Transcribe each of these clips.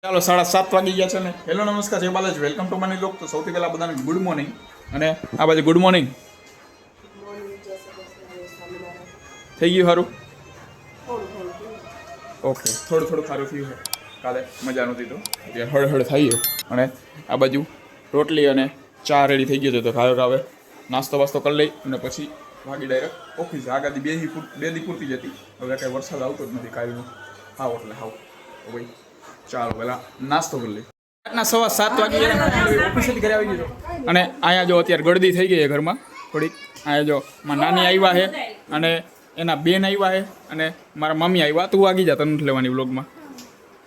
ચાલો 7:30 વાગી ગયા છે ને. હેલો નમસ્કાર, જય બાલાજી, વેલકમ ટુ માની લોક. તો સૌથી પહેલાં બધાને ગુડ મોર્નિંગ. અને આ બાજુ ગુડ મોર્નિંગ થઈ ગયું સારું? ઓકે, થોડું સારું થયું છે. કાલે મજા નહોતી તો હળહળ થઈ ગયો. અને આ બાજુ રોટલી અને ચા રેડી થઈ ગયો છે. તો હવે નાસ્તો વાસ્તો કરી લઈ અને પછી ભાગી ડાયરેક્ટ ઓફિસ. આગાદી બે દી પૂરતી જતી. હવે કાંઈ વરસાદ આવતો જ નથી કાલનો. હાવ એટલે હાવ. તો ભાઈ ચાલો પહેલાં નાસ્તો કરી લઈએ. રાતના 7:15 વાગી ઓફિસેથી ઘરે આવી ગયો. અને અહીંયા જો અત્યારે ગળદી થઈ ગઈ છે ઘરમાં થોડીક. અહીંયા જો મારા નાની આવ્યા છે અને એના બેન આવ્યા છે અને મારા મમ્મી આવ્યા. તું વાગી જા, તને નથી લેવાની વ્લોગમાં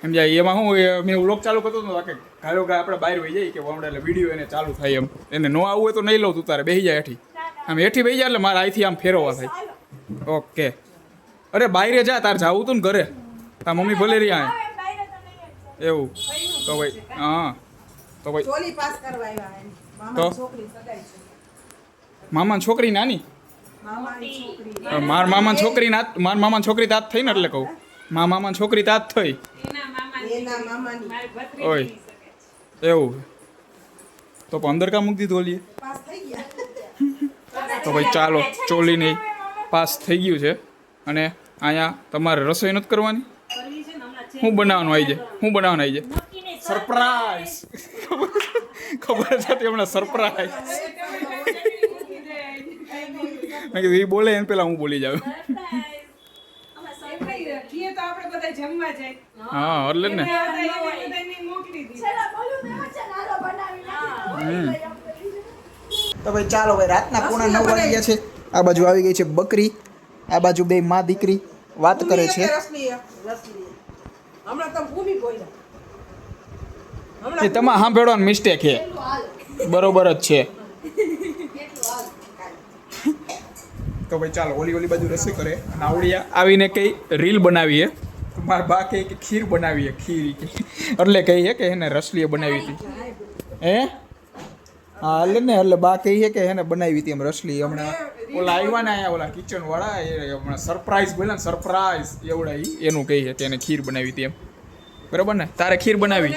સમજાય. એમાં શું મેં વ્લોગ ચાલુ કરતો હતો કે ગાયો ગા આપણે બહાર વહી જાય કે હમણાં એટલે વિડીયો એને ચાલુ થાય એમ. એને ન આવવું હોય તો નહીં લઉં, તું તારે બેસી જાય હેઠી. આમ હેઠી બેસી જાય એટલે મારા અહીંથી આમ ફેરવવા થાય. ઓકે. અરે બહાર જા, તાર જાવું તું ને ઘરે. તાર મમ્મી ભલે રહ્યા એવું તો ભાઈ. હા તો ભાઈ તો મામાની છોકરી નાની. મારા મામાની છોકરી તાત થઈ ને એટલે કહું. મારા મામાની છોકરી તાત થઈ. ઓય એવું તો અંદર કા મૂકી દીધું ઓલીએ. તો ભાઈ ચાલો, ચોલીને પાસ થઈ ગયું છે. અને અહીંયા તમારે રસોઈ નથી કરવાની. શું બનાવવાનું આવી જાય? શું બનાવવાનું આવી જાય? સરપ્રાઈઝ. ખબર છે હમણાં સરપ્રાઈઝ. મેં કીધું એ બોલે એને પેલા હું બોલી જાઉં. હા એટલે ને. તો ભાઈ ચાલો, ભાઈ રાતના 9:30 વાગી ગયા છે. આ બાજુ આવી ગઈ છે બકરી. આ બાજુ બે માં દીકરી વાત કરે છે. તમારે સાંભળવાનું મિસ્ટેક છે, બરોબર જ છે. તો ભાઈ ચાલો, ઓલી બાજુ રસોઈ કરે. નાવડિયા આવીને કઈ રીલ બનાવીએ. મારા બા કહે કે ખીર બનાવીએ. ખીર એટલે કહીએ કે એને રસલીએ બનાવી હતી. હે હા એટલે ને, એટલે બા કહીએ કે એને બનાવી હતી એમ રસલી. હમણાં ઓલા આવ્યા ને અહીંયા ઓલા કિચન વાળા એ હમણાં સરપ્રાઈઝ બોલે ને, સરપ્રાઈઝ એવડા એનું કહીએ કે એને ખીર બનાવી હતી એમ. બરાબર ને? તારે ખીર બનાવી?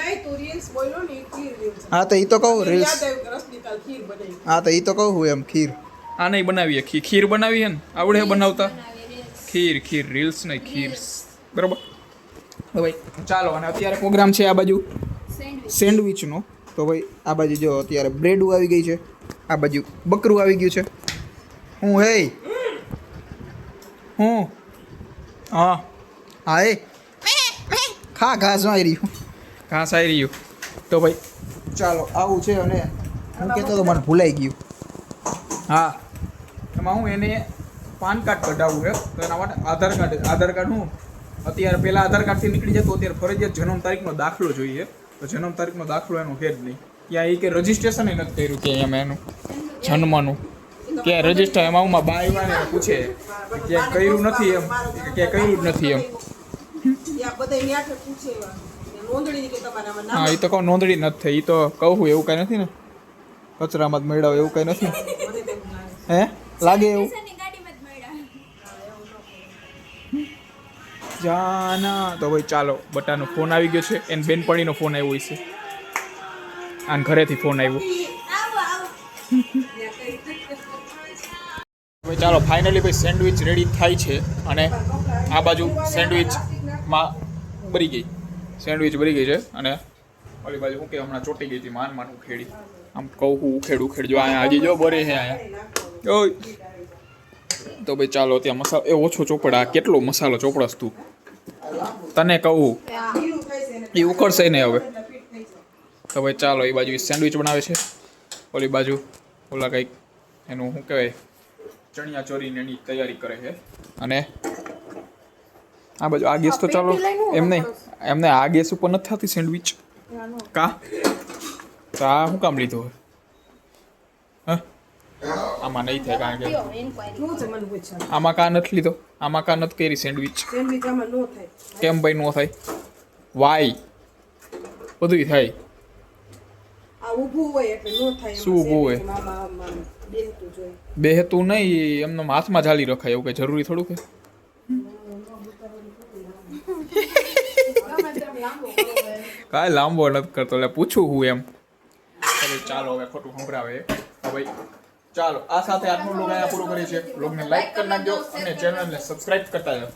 હા તો એ તો કહું રીલ્સ. હા તો એ તો કહું એમ ખીર. આ નહીં બનાવીએ ખીર બનાવી હે ને, આવડે બનાવતા ખીર રીલ્સ નહીં ખીર. બરાબર ભાઈ ચાલો. અને અત્યારે પ્રોગ્રામ છે આ બાજુ સેન્ડવિચનો. તો ભાઈ આ બાજુ જો અત્યારે બ્રેડ આવી ગઈ છે. આ બાજુ બકરું આવી ગયું છે. હું હે હું હા હા એ ખા ઘાસ આવી રહ્યું, ઘાસ આવી રહ્યું. તો ભાઈ ચાલો આવું છે. અને હું કહેતો તો મને ભૂલાઈ ગયું. હા એમાં હું એને પાન કાર્ડ કઢાવવું છે. તો એના માટે આધાર કાર્ડ હું અત્યારે પહેલાં આધાર કાર્ડથી નીકળી જતો. અત્યારે ફરજિયાત જન્મ તારીખનો દાખલો જોઈએ. તો જન્મ તારીખનો દાખલો એનું છે જ નહીં. ત્યાં એ કે રજિસ્ટ્રેશન નથી કર્યું કે એમાં એનું જન્મનું ક્યાં રજિસ્ટર. એમાં હું બા આવ્યા ને પૂછે ક્યાંય કર્યું નથી એમ, ક્યાંય કર્યું જ નથી એમ. હા એ તો કહું નોંધણી નથી થઈ. એ તો કહું એવું કાંઈ નથી ને, કચરામાં જ મેળવે એવું કાંઈ નથી. હે લાગે એવું? જાના. તો ભાઈ ચાલો, બટાનો ફોન આવી ગયો છે. એને બેનપણીનો ફોન આવ્યો છે. આને ઘરેથી ફોન આવ્યો. ભાઈ ચાલો ફાઇનલી ભાઈ સેન્ડવિચ રેડી થાય છે. અને આ બાજુ સેન્ડવિચમાં બરી ગઈ. સેન્ડવિચ બરી ગઈ છે. અને ઓલી બાજુ શું કે હમણાં ચોટી ગઈ હતી માન ઉખેડી. આમ કહું ઉખેડ જો અહીંયા હજી જો બરે છે અહીંયા. ઓય તો ભાઈ ચાલો, ત્યાં મસાલો એ ઓછો ચોપડ. આ કેટલો મસાલો ચોપડસ તું, તને કહું એ ઉકળશે નહીં હવે. તો ભાઈ ચાલો, એ બાજુ સેન્ડવિચ બનાવે છે. ઓલી બાજુ ઓલા કંઈક એનું શું કહેવાય ચણિયા ચોરીને એની તૈયારી કરે છે. અને આ બાજુ આ ગેસ તો ચાલો એમને આ ગેસ ઉપર નથી થતી સેન્ડવિચ કા. તો આ શું કામ લીધો હોય? હા આમાં નહીં થાય કારણ કે આમાં કા નથી લીધો. આમાં કા નથી કરી સેન્ડવિચ. કેમ ભાઈ નો થાય? વાય બધું થાય. શું ઊભું હોય? બેહતું નહીં, એમને હાથમાં ઝાલી રખાય એવું કઈ જરૂરી થોડું કે. કાંઈ લાંબો નથી કરતો એટલે પૂછું હું એમ. ચાલો હવે ખોટું સંભળાવે ભાઈ. ચાલો આ સાથે આજનો વ્લોગ અહીંયા પૂરો કરીએ છીએ. વ્લોગને લાઈક કરી નાખજો અને ચેનલને સબસ્ક્રાઇબ કરતા જાઓ.